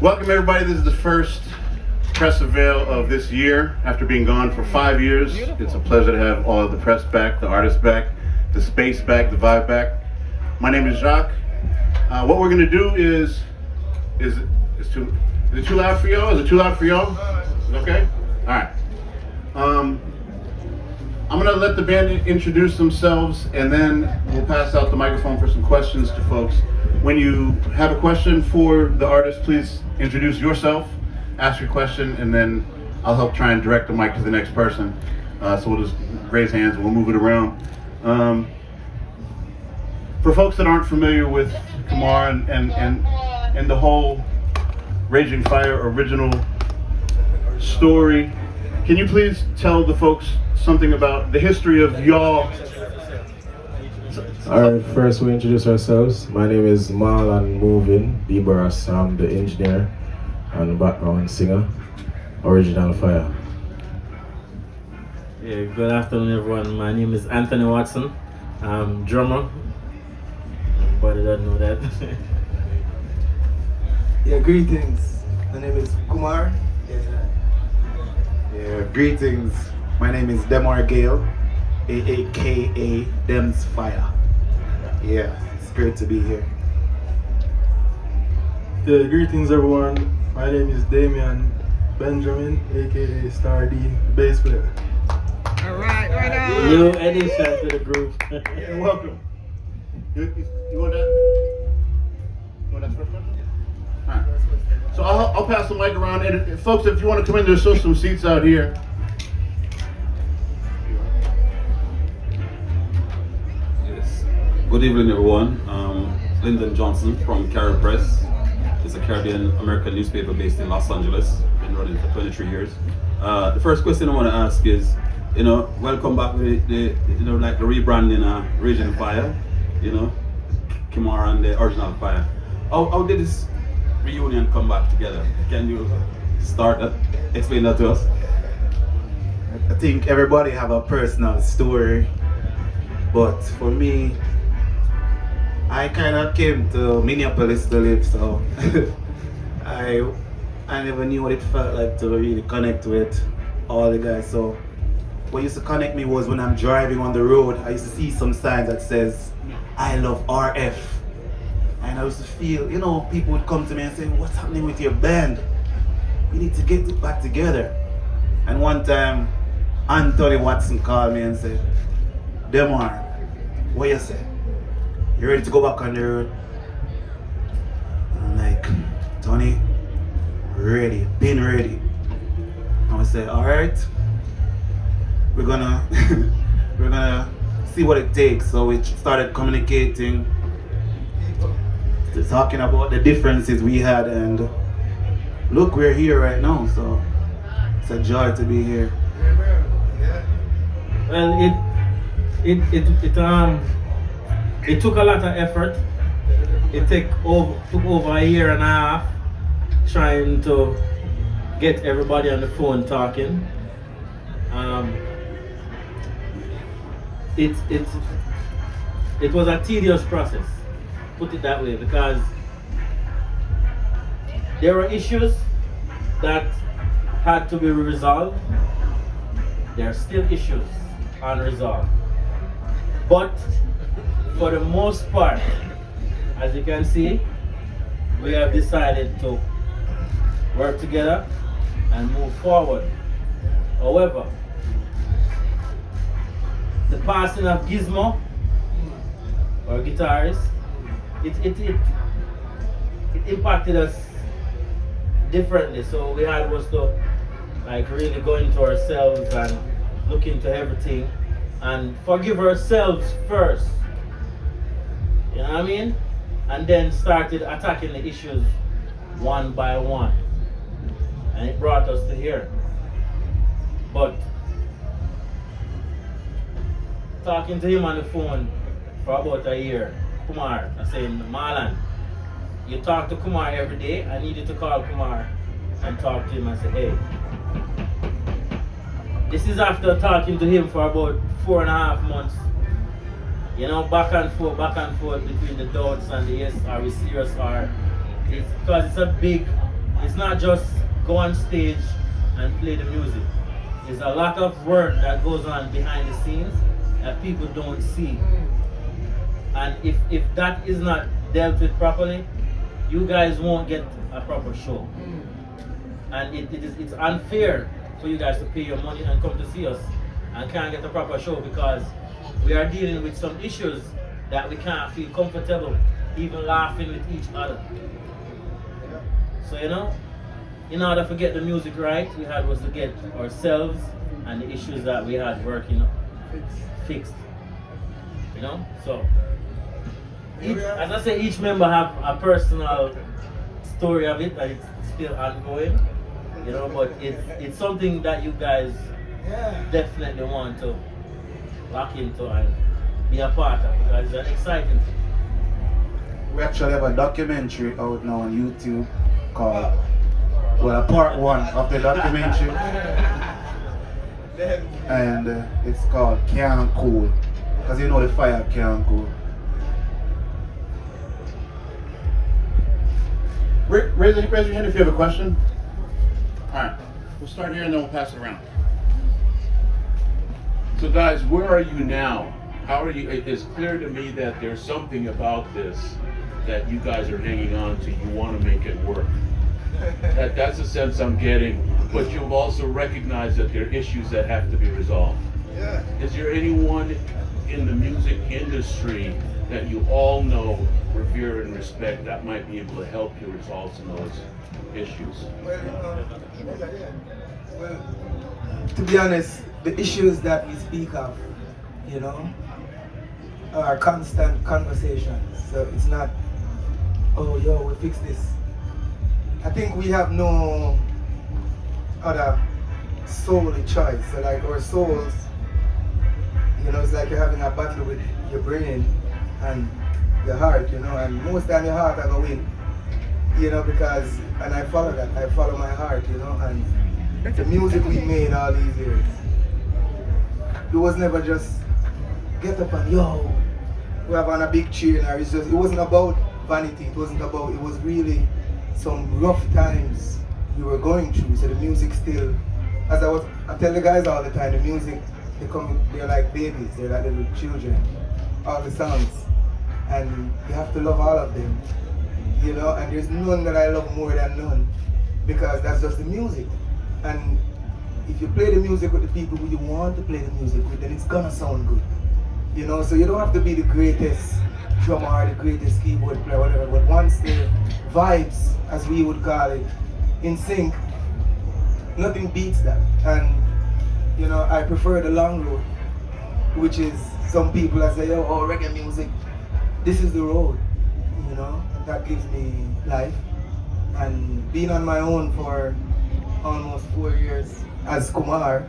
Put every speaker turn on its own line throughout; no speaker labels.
Welcome everybody. This is the first press avail of this year after being gone for 5 years. It's a pleasure to have all of the press back, the artists back, the space back, the vibe back. My name is Jacques. What we're gonna do is it too loud for y'all? Is it too loud for y'all? Is it okay? All right. I'm gonna let the band introduce themselves, and then we'll pass out the microphone for some questions to folks. When you have a question for the artist, please introduce yourself, ask your question, and then I'll help try and direct the mic to the next person. So we'll just raise hands and we'll move it around. For folks that aren't familiar with Kumar and the whole Raging Fyah original story, can you please tell the folks something about the history of y'all?
Alright, first we introduce ourselves. My name is Marlon Movin Bieberas. I'm the engineer and background singer, original Fyah.
Yeah, good afternoon everyone. My name is Anthony Watson. I'm drummer. Everybody doesn't know that.
Yeah, greetings. My name is Kumar. Yeah, greetings. My name is Demar Gale, aka Dems Fyah. Yeah, it's great to be here.
Yeah, greetings everyone. My name is Damian Benjamin, aka Star D, bass player.
Alright, right on.
New addition to the group.
And welcome. You want that? You want that first question? All right. So I'll pass the mic around, and folks, if you want to come in, there's still some seats out here.
Yes. Good evening, everyone. Lyndon Johnson from Carol Press. It's a Caribbean American newspaper based in Los Angeles. Been running for 23 years. The first question I want to ask is, welcome back with the rebranding Raging Fyah. Kumar and the original Fyah. How did this reunion come back together? Can you explain that to us?
I think everybody have a personal story, but for me, I kind of came to Minneapolis to live, so I never knew what it felt like to really connect with all the guys. So what used to connect me was when I'm driving on the road, I used to see some signs that says, "I love RF." And I used to feel, people would come to me and say, "What's happening with your band? We need to get it back together." And one time, Anthony Watson called me and said, "Demar, what you say? You ready to go back on the road?" I'm like, "Tony, ready, been ready." And I said, "All right, we're gonna we're gonna see what it takes." So we started communicating, talking about the differences we had, and look, we're here right now. So it's a joy to be here.
Well, it took a lot of effort. It took over a year and a half trying to get everybody on the phone talking. It was a tedious process, put it that way, because there were issues that had to be resolved. There are still issues unresolved. But for the most part, as you can see, we have decided to work together and move forward. However, the passing of Gizmo, our guitarist, it impacted us differently. So we had was to really go into ourselves and look into everything and forgive ourselves first. You know what I mean? And then started attacking the issues one by one. And it brought us to here. But talking to him on the phone for about a year, Kumar, I saying, "Marlon, you talk to Kumar every day. I need you to call Kumar and talk to him and say, hey." This is after talking to him for about 4.5 months. Back and forth between the doubts and the yes, are we serious, or because it's a big it's not just go on stage and play the music. There's a lot of work that goes on behind the scenes that people don't see. And if that is not dealt with properly, you guys won't get a proper show. And it's unfair for you guys to pay your money and come to see us and can't get a proper show because we are dealing with some issues that we can't feel comfortable even laughing with each other. So in order to get the music right, we had was to get ourselves and the issues that we had working fixed. So as I say, each member have a personal story of it that it's still ongoing. But it's something that you guys definitely want to lock into and be a part of because it's an exciting thing.
We actually have a documentary out now on YouTube called, well, part one of the documentary. And it's called Can't Cool. Because you know the Fyah can't cool.
Raise your hand if you have a question. Alright, we'll start here and then we'll pass it around.
So guys, where are you now? How are you? It's clear to me that there's something about this that you guys are hanging on to. You want to make it work. That's the sense I'm getting. But you've also recognized that there are issues that have to be resolved. Is there anyone in the music industry that you all know, revere, and respect that might be able to help you resolve some of those issues?
Well, to be honest, the issues that we speak of, are constant conversations. So it's not, oh, yo, we fix this. I think we have no other soul choice. So like our souls, it's like you're having a battle with your brain and your heart, and most time your heart are going to win, because, and I follow that, I follow my heart, and the music we made all these years, it was never just get up and yo, we have on a big cheer, and it wasn't about vanity, it was really some rough times we were going through, so the music still, I tell the guys all the time, the music, they're like babies, they're like little children, all the songs, and you have to love all of them, and there's none that I love more than none, because that's just the music, and if you play the music with the people who you want to play the music with, then it's gonna sound good, so you don't have to be the greatest drummer or the greatest keyboard player, whatever, but once the vibes, as we would call it, in sync, nothing beats that, and I prefer the long road, which is some people that say, oh, reggae music, this is the road, that gives me life. And being on my own for almost 4 years as Kumar,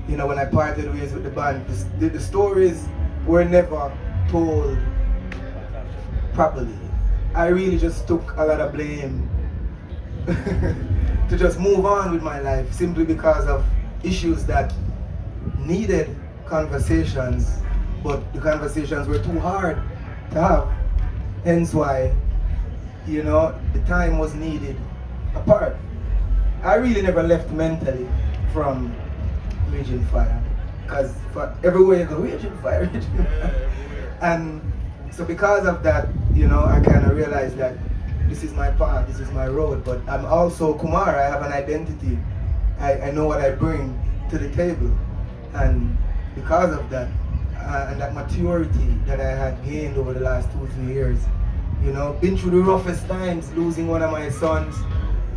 when I parted ways with the band, the stories were never told properly. I really just took a lot of blame to just move on with my life simply because of issues that needed conversations, but the conversations were too hard to have. Hence why, the time was needed apart. I really never left mentally from Raging Fyah, because everywhere you go, Raging Fyah, Raging Fyah. And so because of that, I kind of realized that this is my path, this is my road, but I'm also Kumar, I have an identity. I know what I bring to the table, and because of that, and that maturity that I had gained over the last 2-3 years, been through the roughest times, losing one of my sons,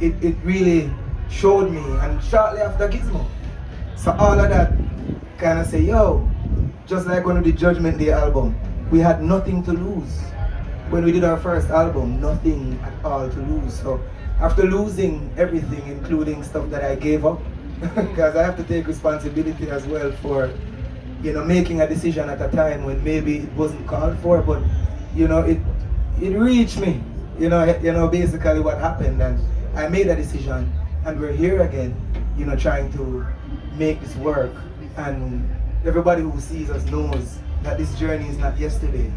it really showed me, and shortly after Gizmo. So all of that kind of say, yo, just like when we did Judgment Day album, we had nothing to lose. When we did our first album, nothing at all to lose. So after losing everything, including stuff that I gave up, because I have to take responsibility as well for, making a decision at a time when maybe it wasn't called for, but, it reached me, basically what happened, and I made a decision, and we're here again, trying to make this work, and everybody who sees us knows that this journey is not yesterday.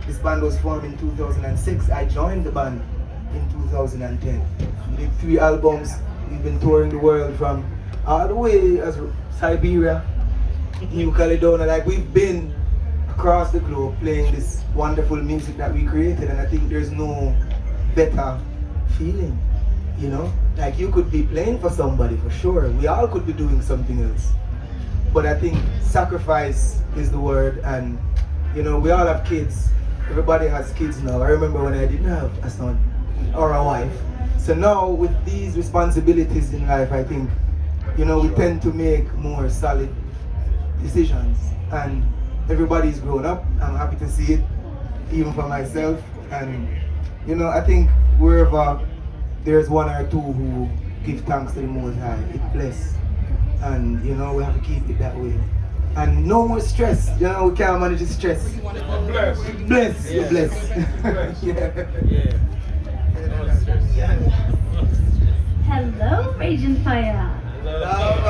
This band was formed in 2006. I joined the band in 2010. We did 3 albums. We've been touring the world from all the way as Siberia, New Caledonia. Like we've been across the globe playing this wonderful music that we created, and I think there's no better feeling, you know? Like you could be playing for somebody for sure. We all could be doing something else. But I think sacrifice is the word, and you know, we all have kids. Everybody has kids now. I remember when I didn't have a son or a wife. So now with these responsibilities in life, I think, you know, we tend to make more solid decisions, and everybody's grown up. I'm happy to see it, even for myself. And you know, I think wherever there's one or two who give thanks to the Most High, it bless. And you know, we have to keep it that way. And no more stress. You know, we can't manage the stress. Bless.
Yeah.
Bless.
Yeah.
Hello, Asian Fyah.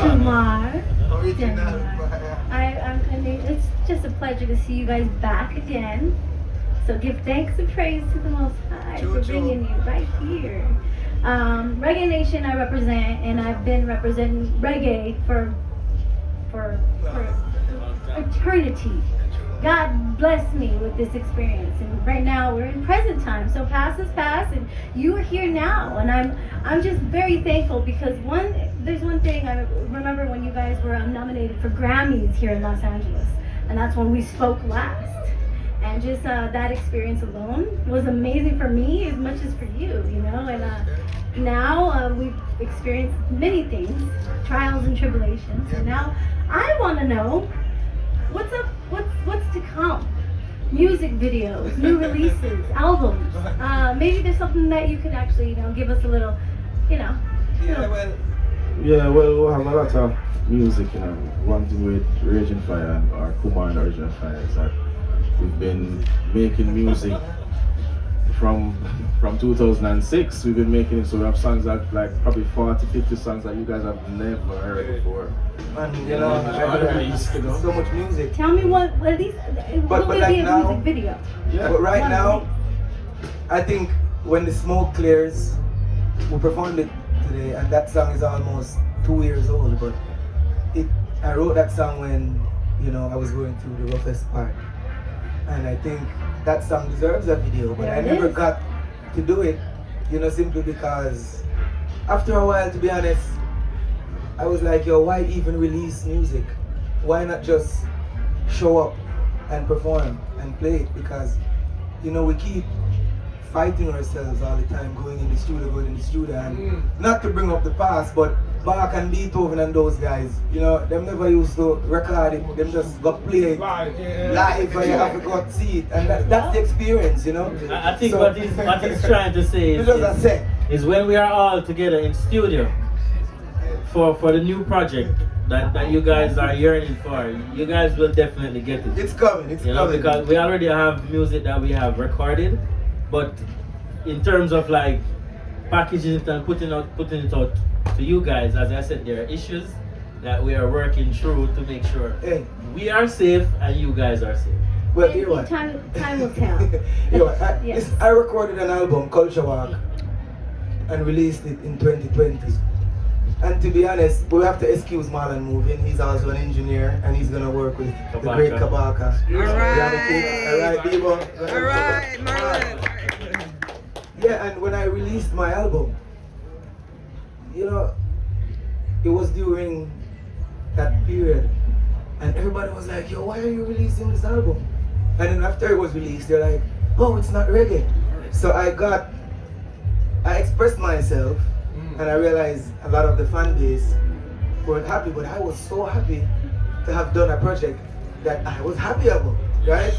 Kumar. It's just a pleasure to see you guys back again. So give thanks and praise to the Most High for bringing you right here. Reggae Nation I represent, and I've been representing reggae for eternity. God bless me with this experience, and right now we're in present time. So past is past, and you are here now, and I'm just very thankful because there's one thing I remember when you guys were nominated for Grammys here in Los Angeles, and that's when we spoke last. And just that experience alone was amazing for me as much as for you, you know. And now we've experienced many things, trials and tribulations, and now I want to know what's up, what's to come. Music videos, new releases, albums. Maybe there's something that you could actually, you know, give us a little, you know.
Yeah, well, we have a lot of music, you know. One thing with Raging Fire or Kumar and Original Fire is that we've been making music from 2006. We've been making it, so we have songs that like probably 40, 50 songs that you guys have never heard before.
And you know, so much music.
Tell me what at least
But
will
like
be a
now-
music video?
Yeah.
But right
One
now, I think when the smoke clears, we performed it today, and that song is almost 2 years old. But I wrote that song when, you know, I was going through the roughest part, and I think that song deserves a video. But
There
I
it
never
is.
got to do it, you know, simply because after a while, to be honest, I was like, yo, why even release music? Why not just show up and perform and play it? Because, you know, we keep fighting ourselves all the time, going in the studio, and not to bring up the past, but Bach and Beethoven and those guys, you know, them never used to record it, them just go play it live, and you have to go see it, and that's the experience, you know.
I think
So-
what he's trying to say
It's just a set.
is when we are all together in studio for the new project that you guys are yearning for, you guys will definitely get it.
It's coming, it's
You know,
coming.
because we already have music that we have recorded, but in terms of like packaging it and putting it out to you guys, as I said, there are issues that we are working through to make sure
Hey,
we are safe and you guys are safe.
well, you know what?
Time will tell.
You know,
Yes.
I recorded an album, Culture Walk, and released it in 2020. And to be honest, we have to excuse Marlon moving. He's also an engineer, and he's gonna work with the great Kabaka.
Alright.
Alright, Bebo.
Alright, Marlon.
Yeah, and when I released my album, you know, it was during that period, and everybody was like, yo, why are you releasing this album? And then after it was released, they're like, oh, it's not reggae. So I expressed myself, and I realized a lot of the fan base weren't happy, but I was so happy to have done a project that I was happy about, right?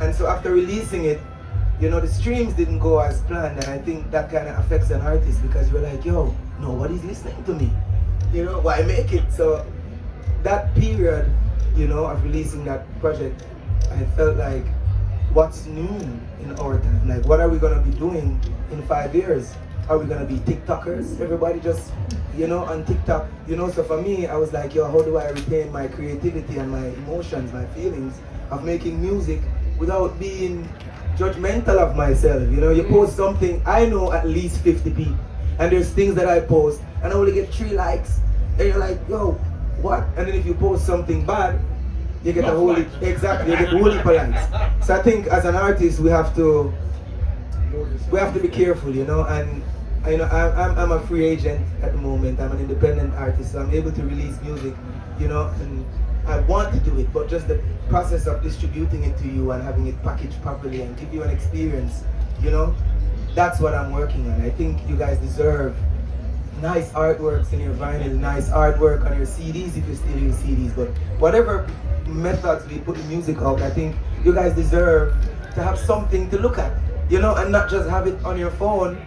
And so after releasing it, you know, the streams didn't go as planned, and I think that kind of affects an artist because you're like, yo, nobody's listening to me. You know, why make it? So that period, you know, of releasing that project, I felt like, what's new in our time? Like, what are we gonna be doing in 5 years? Are we gonna be TikTokers? Everybody just, you know, on TikTok, you know? So for me, I was like, yo, how do I retain my creativity and my emotions, my feelings of making music without being judgmental of myself. You know, you post something, I know at least 50 people. And there's things that I post and I only get 3 likes. And you're like, yo, what? And then if you post something bad, you get a whole exactly, you get a whole heap of likes. So I think as an artist we have to be careful, you know, and you know I'm a free agent at the moment. I'm an independent artist, so I'm able to release music, you know, and I want to do it, but just the process of distributing it to you and having it packaged properly and give you an experience, you know, that's what I'm working on. I think you guys deserve nice artworks in your vinyl, nice artwork on your CDs if you still use CDs, but whatever methods we put the music out, I think you guys deserve to have something to look at, you know, and not just have it on your phone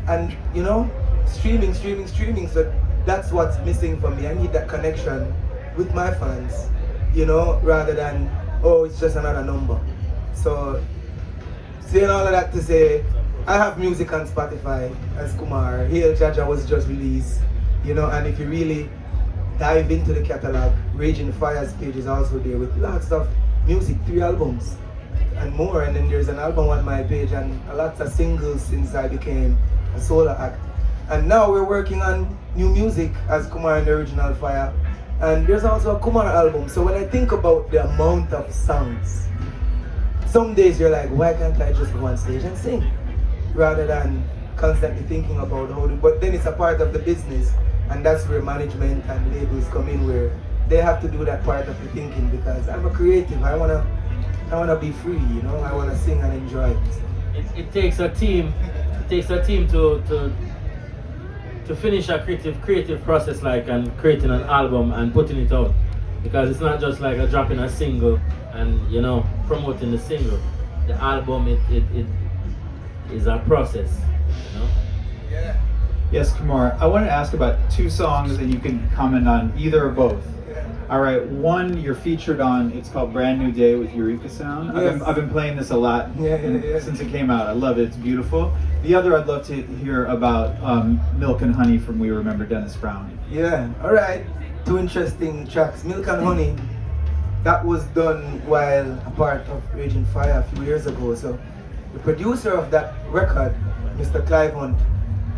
and, you know, streaming. So that's what's missing for me. I need that connection with my fans, you know, rather than, oh, it's just another number. So saying all of that to say, I have music on Spotify as Kumar. Hail Jaja was just released, you know, and if you really dive into the catalog, Raging Fire's page is also there with lots of music, 3 albums and more, and then there's an album on my page and lots of singles since I became a solo act. And now we're working on new music as Kumar and the Original Fyah, and there's also a Kumar album. So when I think about the amount of songs, some days you're like, why can't I just go on stage and sing? Rather than constantly thinking about how to, but then it's a part of the business, and that's where management and labels come in, where they have to do that part of the thinking, because I'm a creative. I wanna be free, you know. I wanna sing and enjoy it.
It takes a team. It takes a team to finish a creative process, like, and creating an album and putting it out, because it's not just like a dropping a single and, you know, promoting the single. The album it is a process, you know.
Yeah.
Yes, Kumar. I want to ask about 2 songs and you can comment on either or both. All right, one you're featured on, it's called Brand New Day with Eureka Sound.
Yes.
I've been playing this a lot since it came out. I love it, it's beautiful. The other I'd love to hear about Milk and Honey from We Remember Dennis Brown.
Yeah, alright. 2 interesting tracks. Milk and Honey, that was done while a part of Raging Fire a few years ago. So the producer of that record, Mr. Clive Hunt,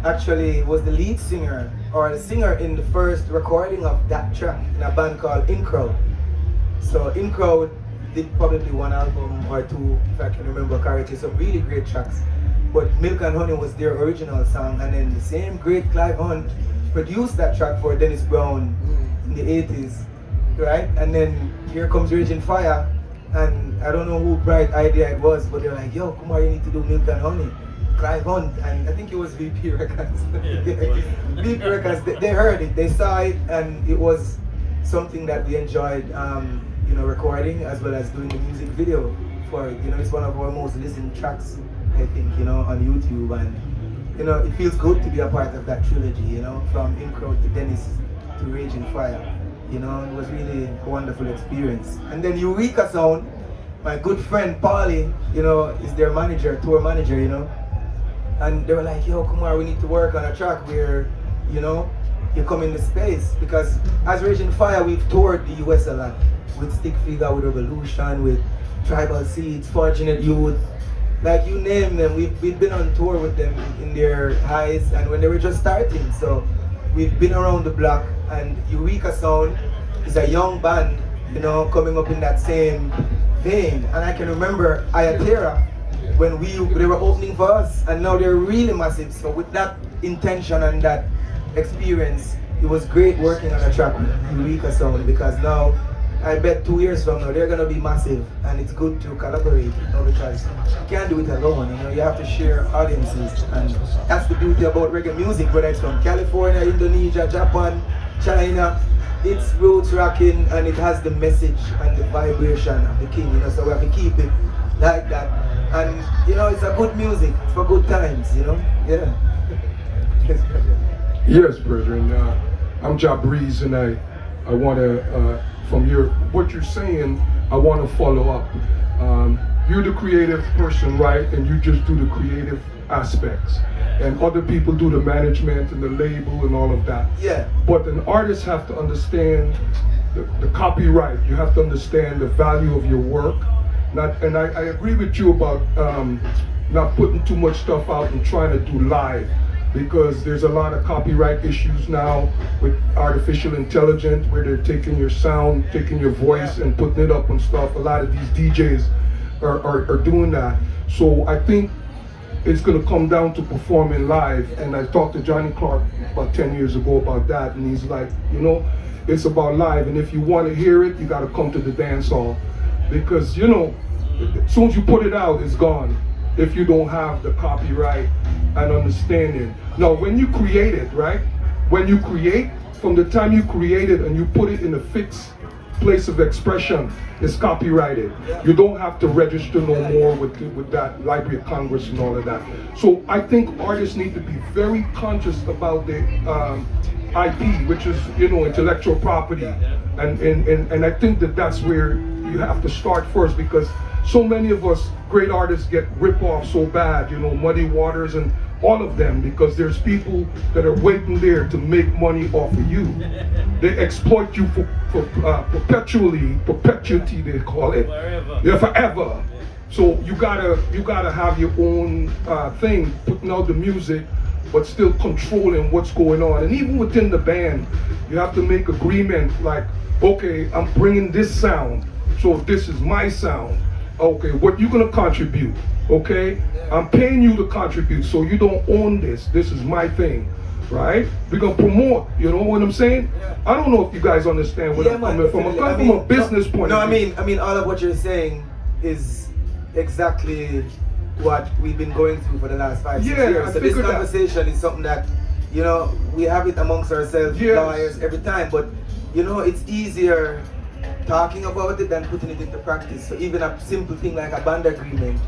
actually was the lead singer or the singer in the first recording of that track in a band called In Crowd. So In Crowd did probably 1 album or 2, if I can remember correctly, some really great tracks. But Milk and Honey was their original song, and then the same great Clive Hunt produced that track for Dennis Brown in the 80s, right? And then here comes Raging Fire, and I don't know who bright idea it was, but they're like, yo, Kumar, you need to do Milk and Honey. Clive Hunt, and I think it was VP Records. VP Records, they heard it, they saw it, and it was something that we enjoyed, you know, recording as well as doing the music video for it. You know, it's one of our most listened tracks, I think, you know, on YouTube, and you know, it feels good to be a part of that trilogy, you know, from In Crowd to Dennis to Raging Fire. You know, it was really a wonderful experience. And then Eureka Sound, my good friend Paulie, you know, is their manager, tour manager, you know. And they were like, yo, Kumar, we need to work on a track where, you know, you come in the space. Because as Raging Fire, we've toured the US a lot. With Stick Figure, with Revolution, with Tribal Seeds, Fortunate Youth. Like, you name them, we've been on tour with them in their highs and when they were just starting. So we've been around the block, and Eureka Sound is a young band, you know, coming up in that same vein. And I can remember Ayatera, when they were opening for us, and now they're really massive. So with that intention and that experience, it was great working on a track with Eureka Sound, because now I bet 2 years from now they're gonna be massive, and it's good to collaborate, you know, because you can't do it alone. You know, you have to share audiences, and that's the beauty about reggae music. Whether it's from California, Indonesia, Japan, China, it's roots rocking, and it has the message and the vibration of the king. You know, so we have to keep it like that. And you know, it's a good music, it's for good times, you know? Yeah.
Yes, brethren. I'm Ja Breeze, and I want to, from what you're saying, I want to follow up. You're the creative person, right? And you just do the creative aspects. And other people do the management and the label and all of that.
Yeah.
But an artist have to understand the copyright. You have to understand the value of your work. I agree with you about not putting too much stuff out and trying to do live, because there's a lot of copyright issues now with artificial intelligence where they're taking your sound, taking your voice and putting it up on stuff. A lot of these DJs are doing that. So I think it's going to come down to performing live. And I talked to Johnny Clark about 10 years ago about that, and he's like, you know, it's about live, and if you want to hear it, you got to come to the dance hall, because, you know, as soon as you put it out, it's gone if you don't have the copyright and understanding. Now, when you create it, right? When you create, from the time you create it and you put it in a fixed place of expression, it's copyrighted. You don't have to register no more with that Library of Congress and all of that. So I think artists need to be very conscious about the IP, which is, you know, intellectual property, and I think that that's where you have to start first, because so many of us great artists get ripped off so bad, you know, Muddy Waters and all of them, because there's people that are waiting there to make money off of you. They exploit you for perpetuity, they call it.
Forever.
Yeah, forever. So you gotta have your own thing, putting out the music, but still controlling what's going on. And even within the band, you have to make agreement, like, okay, I'm bringing this sound, so this is my sound. Okay, what you gonna contribute? Okay, I'm paying you to contribute, so you don't own this. This is my thing, right? We're gonna promote. You know what I'm saying? I don't know if you guys understand where I'm coming from. I'm coming from a business point of view.
I mean, all of what you're saying is exactly what we've been going through for the last 5-6 years. So this conversation is something that, you know, we have it amongst ourselves, lawyers, every time. But you know, it's easier talking about it than putting it into practice. So even a simple thing like a band agreement,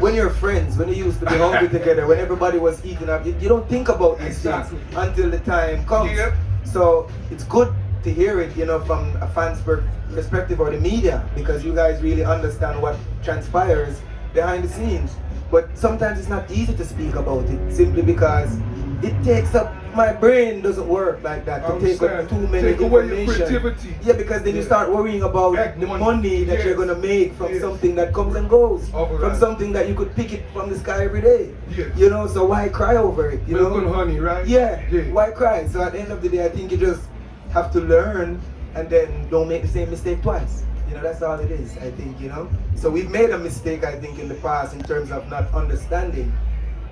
when you're friends, when you used to be hungry together, when everybody was eating up, you don't think about these things until the time comes. So it's good to hear it, you know, from a fan's perspective or the media, because you guys really understand what transpires behind the scenes. But sometimes it's not easy to speak about it, simply because it takes up, my brain doesn't work like that to take up too many
Take away your creativity.
Yeah, because then you start worrying about the money that you're gonna make from something that comes and goes, from something that you could pick it from the sky every day. You know, so why cry over it? You
Milk
know,
and honey, right?
Why cry? So at the end of the day, I think you just have to learn, and then don't make the same mistake twice. You know, that's all it is, I think, you know. So we've made a mistake, I think, in the past in terms of not understanding,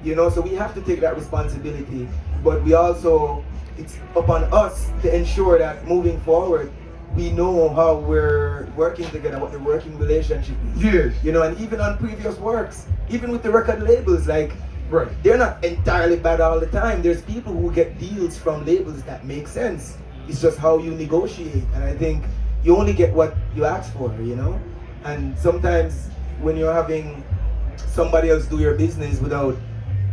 you know, so we have to take that responsibility. But we also, it's upon us to ensure that moving forward, we know how we're working together, what the working relationship is. You know, and even on previous works, even with the record labels, like, they're not entirely bad all the time. There's people who get deals from labels that make sense. It's just how you negotiate. And I think you only get what you ask for, you know? And sometimes when you're having somebody else do your business without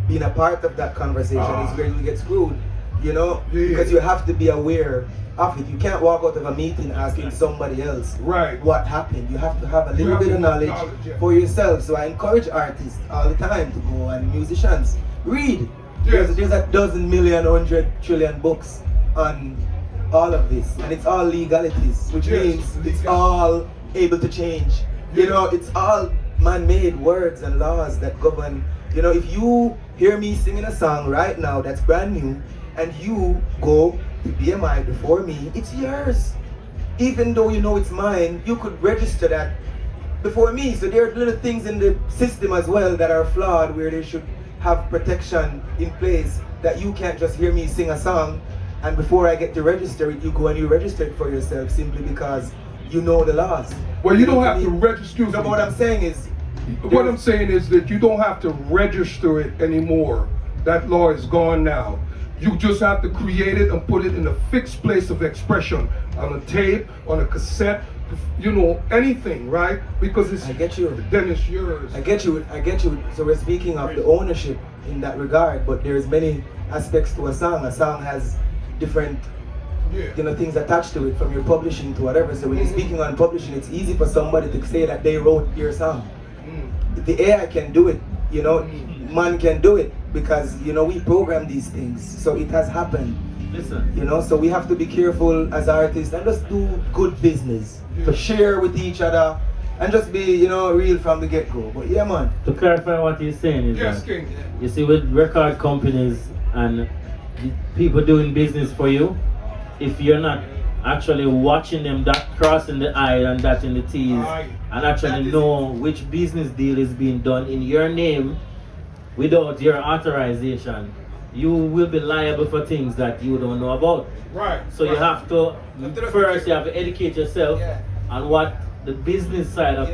being a part of that conversation, is where you get screwed, you know? Because you have to be aware of it. You can't walk out of a meeting asking somebody else what happened. You have to have a little bit of knowledge for yourself. So I encourage artists all the time to go, and musicians, read. There's a dozen million, 100 trillion books on all of this, and it's all legalities, which means it's all able to change. You know, it's all man-made words and laws that govern. You know, if you hear me singing a song right now that's brand new, and you go to BMI before me, it's yours. Even though you know it's mine, you could register that before me. So there are little things in the system as well that are flawed, where they should have protection in place, that you can't just hear me sing a song and before I get to register it, you go and you register it for yourself, simply because you know the laws.
Well, you don't have to register.
No, but what I'm saying is,
what I'm saying is that you don't have to register it anymore. That law is gone now. You just have to create it and put it in a fixed place of expression, on a tape, on a cassette, you know, anything, right? Because it's,
I get you.
Then it's yours.
I get you. So we're speaking of the ownership in that regard, but there's many aspects to a song. A song has different, you know, things attached to it, from your publishing to whatever. So when you're speaking on publishing, it's easy for somebody to say that they wrote your song. The AI can do it, you know, man can do it, because, you know, we program these things, so it has happened.
Listen,
you know, so we have to be careful as artists and just do good business, to share with each other and just be, you know, real from the get-go. But yeah, man.
To clarify what he's saying is
Yes,
that,
King.
you see, with record companies and the people doing business for you, if you're not actually watching them, that crossing the I and that in the T's, and actually know which business deal is being done in your name without your authorization, you will be liable for things that you don't know about.
Right.
So you have to, first you have to educate yourself on what the business side of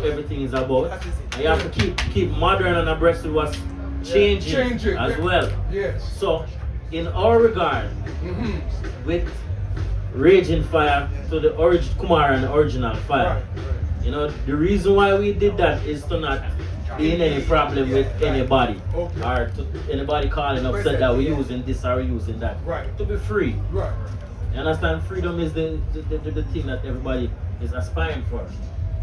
everything is about. And you have to keep modern and abreast of what's changing as well.
Yes.
So in our regard, with Raging Fyah to the Kumar and original Fyah, you know, the reason why we did that is to not be in any problem with anybody, or to anybody calling upset that we're using this or we're using that.
Right.
To be free.
Right.
You understand? Freedom is the thing that everybody is aspiring for.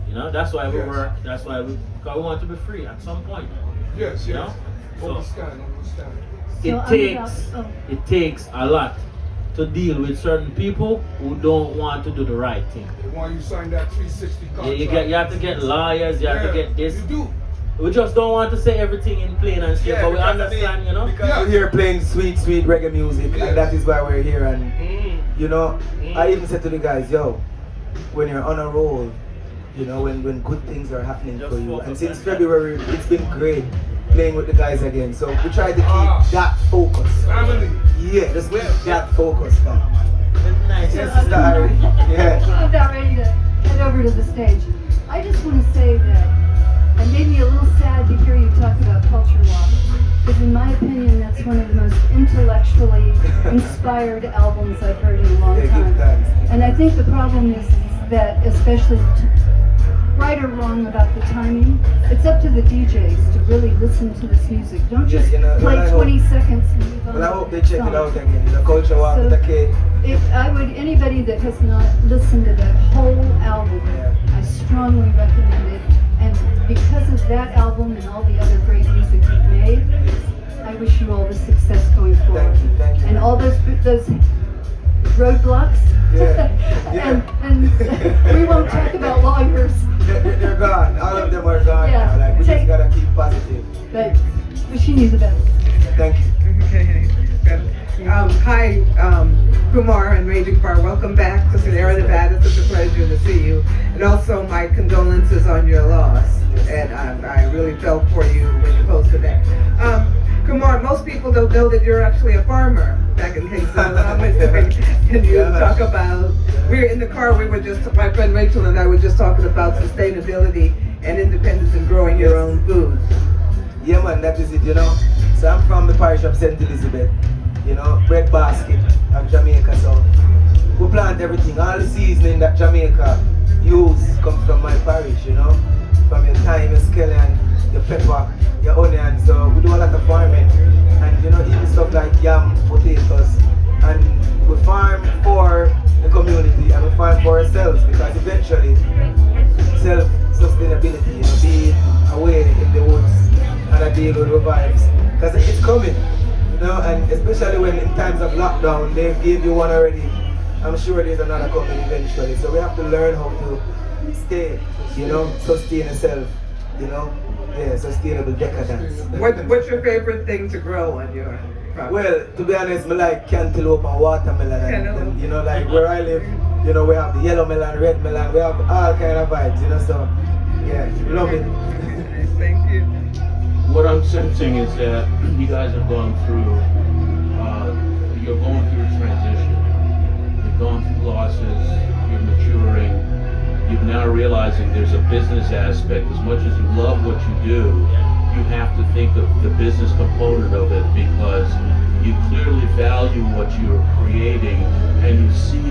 You know, that's why we work, that's why because we want to be free at some point.
Yes,
You
yes.
know?
Understand.
It takes a lot to deal with certain people who don't want to do the right thing.
They want you to sign that 360 contract.
You have to get lawyers, you have to get this.
You do.
We just don't want to say everything in plain and simple, but we understand, you know?
Because we're here playing sweet reggae music, and that is why we're here. And you know, I even said to the guys, yo, when you're on a roll, you know, when good things are happening for you. And since February, it's been great playing with the guys again. So we try to keep that focus.
Family.
Yeah, just keep that focus, man.
Nice.
Yes, Sister Ari. Yeah.
I'm about ready to head over to the stage. I just want to say that it made me a little sad to hear you talk about culture walk, because in my opinion, that's one of the most intellectually inspired albums I've heard in a long time. And I think the problem is that, especially right or wrong about the timing, it's up to the DJs to really listen to this music. Don't just play 20 seconds and move on.
Well, I hope they check it out again. The culture walk with the kid.
If I would, anybody that has not listened to that whole album, I strongly recommend it. And because of that album and all the other great music you've made, I wish you all the success going forward.
Thank you.
And all those roadblocks. and we won't talk about lawyers.
They're gone. All of them are gone now. Like, we just gotta keep positive.
But wishing you the best.
Thank you.
Okay. Hi, Kumar and Raging Fyah. Welcome back to Sierra Nevada. It's such a pleasure to see you. And also my condolences on your loss. And I really felt for you when you posted that. Kumar, most people don't know that you're actually a farmer back in Kingston. Can you talk about, we were in the car, my friend Rachel and I were just talking about sustainability and independence and growing your own food.
Yeah man, that is it, you know. So I'm from the parish of St. Elizabeth, you know, bread basket of Jamaica. So we plant everything, all the seasoning that Jamaica use comes from my parish, you know. From your thyme, your scallion, your pepper, your onion. So we do a lot of farming, and you know, even stuff like yam, potatoes, and we farm for the community and we farm for ourselves, because eventually self-sustainability, you know, being away in the woods and a deal with the vibes, because it's coming, you know. And especially when in times of lockdown they gave you one already, I'm sure there's another coming eventually. So we have to learn how to stay, you know, sustain yourself, you know. Yeah, sustainable decadence.
What's your favorite thing to grow on your property?
Well, to be honest, I like cantaloupe and watermelon. And, you know, like where I live, you know, we have the yellow melon, red melon, we have all kind of vibes, you know. So yeah, love it.
Thank you.
What I'm sensing is that you guys have gone through, you're going through a transition. You've gone through losses, you're maturing. You're now realizing there's a business aspect. As much as you love what you do, you have to think of the business component of it, because you clearly value what you're creating and you see